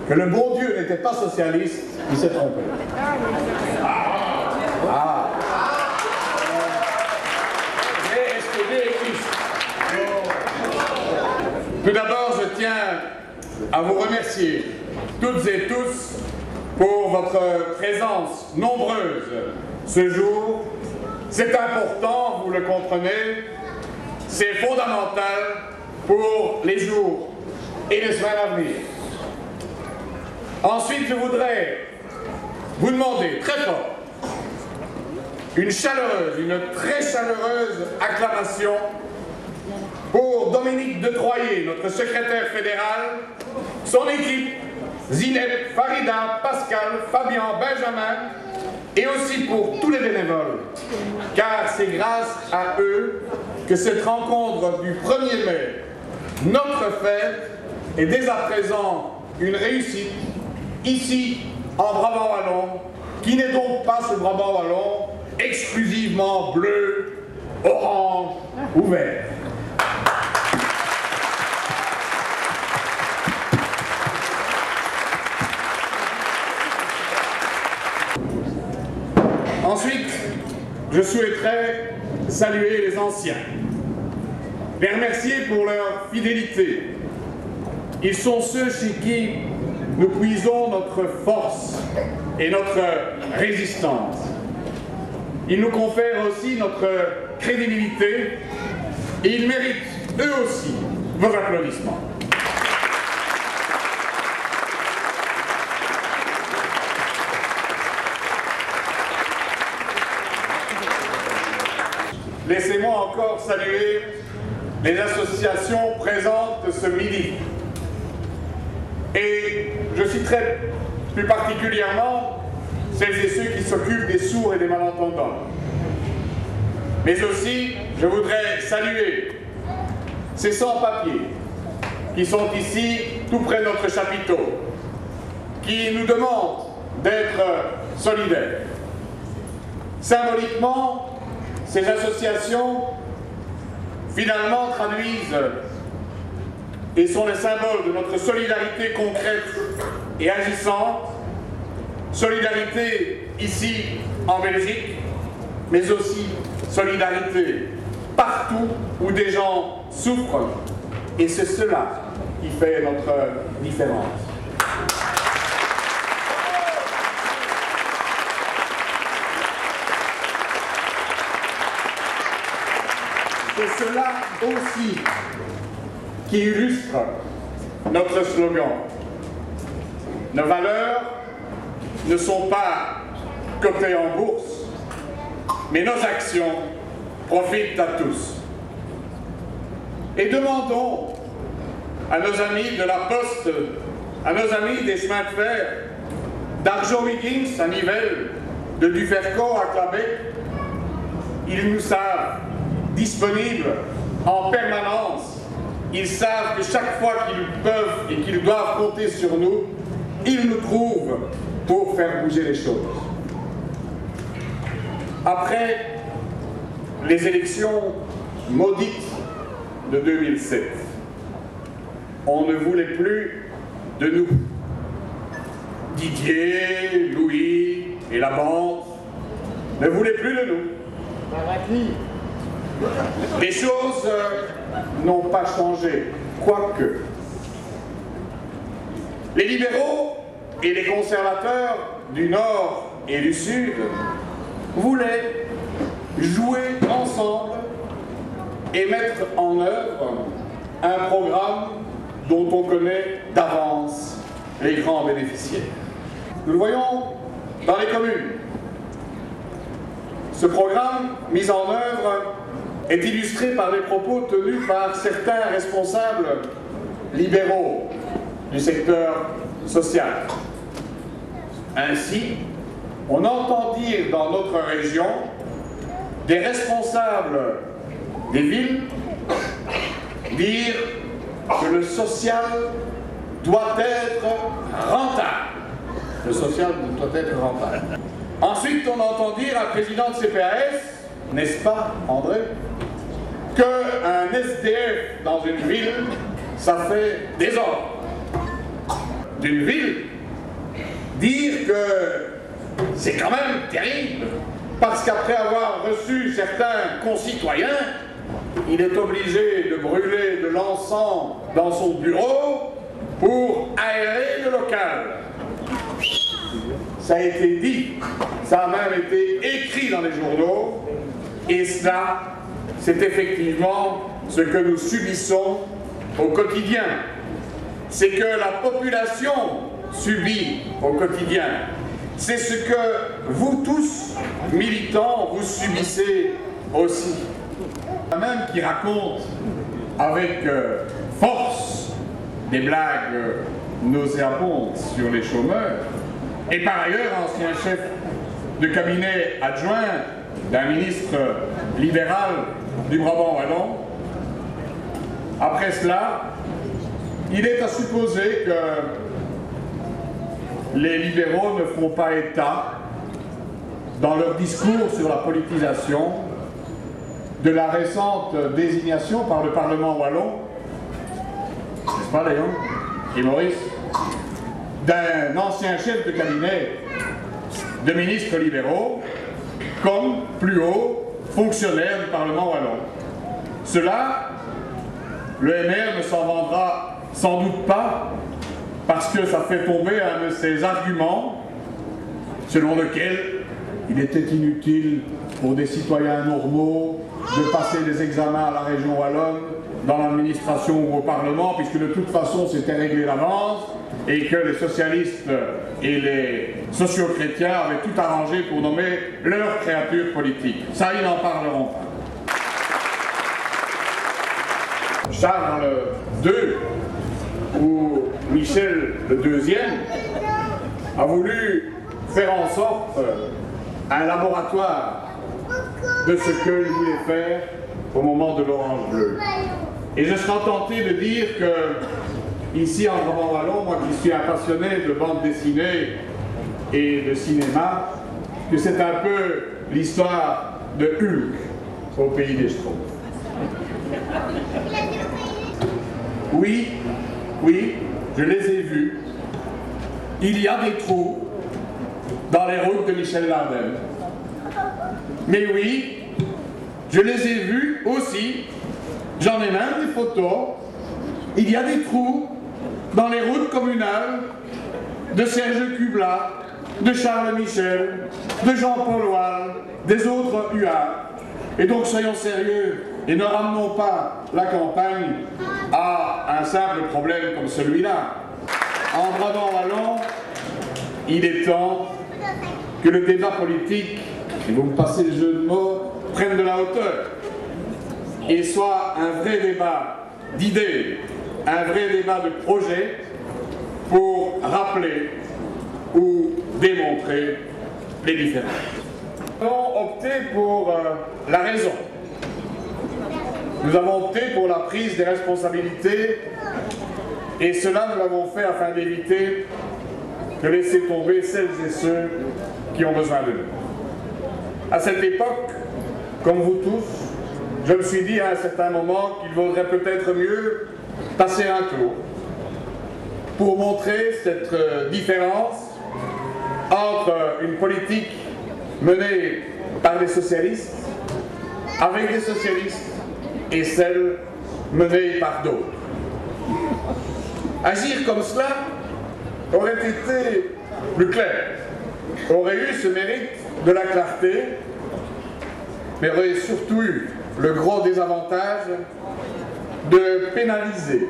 que le bon Dieu n'était pas socialiste, il s'est trompé. Mais SPD existe. Tout d'abord, je tiens à vous remercier, toutes et tous, pour votre présence nombreuse ce jour. C'est important, vous le comprenez, c'est fondamental pour les jours et les semaines à venir. Ensuite, je voudrais vous demander très fort une très chaleureuse acclamation pour Dominique de Troyer, notre secrétaire fédéral, son équipe, Zineb, Farida, Pascal, Fabien, Benjamin, et aussi pour tous les bénévoles, car c'est grâce à eux que cette rencontre du 1er mai, notre fête, est dès à présent une réussite, ici en Brabant-Wallon, qui n'est donc pas ce Brabant-Wallon exclusivement bleu, orange ou vert. Ensuite, je souhaiterais saluer les anciens, les remercier pour leur fidélité. Ils sont ceux chez qui nous puisons notre force et notre résistance. Ils nous confèrent aussi notre crédibilité et ils méritent eux aussi vos applaudissements. Laissez-moi encore saluer les associations présentes ce midi. Et je citerai plus particulièrement celles et ceux qui s'occupent des sourds et des malentendants. Mais aussi, je voudrais saluer ces sans-papiers qui sont ici, tout près de notre chapiteau, qui nous demandent d'être solidaires. Symboliquement, ces associations, finalement, traduisent et sont les symboles de notre solidarité concrète et agissante, solidarité ici en Belgique, mais aussi solidarité partout où des gens souffrent, et c'est cela qui fait notre différence. C'est cela aussi qui illustre notre slogan. Nos valeurs ne sont pas cotées en bourse, mais nos actions profitent à tous. Et demandons à nos amis de la Poste, à nos amis des chemins de fer, d'Arjowiggins à Nivelles, de Duvercot à Clabec, ils nous savent disponibles en permanence. Ils savent que chaque fois qu'ils peuvent et qu'ils doivent compter sur nous, ils nous trouvent pour faire bouger les choses. Après les élections maudites de 2007, on ne voulait plus de nous. Didier, Louis et la bande ne voulaient plus de nous. Les choses n'ont pas changé, quoique. Les libéraux et les conservateurs du Nord et du Sud voulaient jouer ensemble et mettre en œuvre un programme dont on connaît d'avance les grands bénéficiaires. Nous le voyons dans les communes. Ce programme mis en œuvre est illustré par les propos tenus par certains responsables libéraux du secteur social. Ainsi, on entend dire dans notre région des responsables des villes dire que le social doit être rentable. Le social doit être rentable. Ensuite, on entend dire à un président de CPAS, n'est-ce pas, André, qu'un SDF dans une ville, ça fait désordre. d'une ville, dire que c'est quand même terrible, parce qu'après avoir reçu certains concitoyens, il est obligé de brûler de l'encens dans son bureau pour aérer le local. Ça a été dit, ça a même été écrit dans les journaux, et cela, c'est effectivement ce que nous subissons au quotidien. C'est que la population subit au quotidien. C'est ce que vous tous, militants, vous subissez aussi. Il y en a même qui racontent avec force des blagues nauséabondes sur les chômeurs, et par ailleurs ancien chef de cabinet adjoint d'un ministre libéral du Brabant wallon. Après cela, il est à supposer que les libéraux ne font pas état, dans leur discours sur la politisation, de la récente désignation par le Parlement wallon, n'est-ce pas Léon et Maurice, d'un ancien chef de cabinet de ministres libéraux comme plus haut fonctionnaire du Parlement wallon. Cela, le MR ne s'en vendra sans doute pas, parce que ça fait tomber un de ses arguments selon lequel il était inutile pour des citoyens normaux de passer des examens à la région wallonne, dans l'administration ou au Parlement, puisque de toute façon c'était réglé d'avance, et que les socialistes et les socio-chrétiens avaient tout arrangé pour nommer leurs créatures politiques. Ça, ils n'en parleront pas. Charles II, ou Michel II, a voulu faire en sorte un laboratoire de ce qu'il voulait faire au moment de l'Orange bleue. Et je serais tenté de dire que, ici en Brabant wallon, moi qui suis un passionné de bande dessinée et de cinéma, que c'est un peu l'histoire de Hulk au pays des Schtroumpfs. Oui, je les ai vus. Il y a des trous dans les routes de Michel Lardenne. Mais oui, je les ai vus aussi, j'en ai même des photos, il y a des trous dans les routes communales de Serge Cublat, de Charles Michel, de Jean-Paul Wall, des autres huards. Et donc soyons sérieux et ne ramenons pas la campagne à un simple problème comme celui-là. En Brabant wallon, il est temps que le débat politique, et vous me passez le jeu de mots, prenne de la hauteur et soit un vrai débat d'idées, un vrai débat de projets pour rappeler ou démontrer les différences. Nous avons opté pour la raison. Nous avons opté pour la prise des responsabilités, et cela nous l'avons fait afin d'éviter de laisser tomber celles et ceux qui ont besoin de nous. À cette époque, comme vous tous, je me suis dit à un certain moment qu'il vaudrait peut-être mieux passer un tour pour montrer cette différence entre une politique menée par les socialistes, avec les socialistes, et celle menée par d'autres. Agir comme cela aurait été plus clair, aurait eu ce mérite de la clarté, mais aurait surtout eu le gros désavantage de pénaliser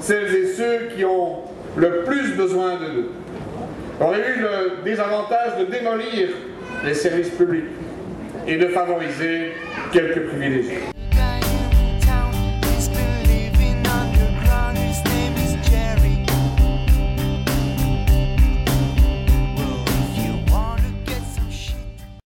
celles et ceux qui ont le plus besoin de nous, aurait eu le désavantage de démolir les services publics et de favoriser quelques privilégiés.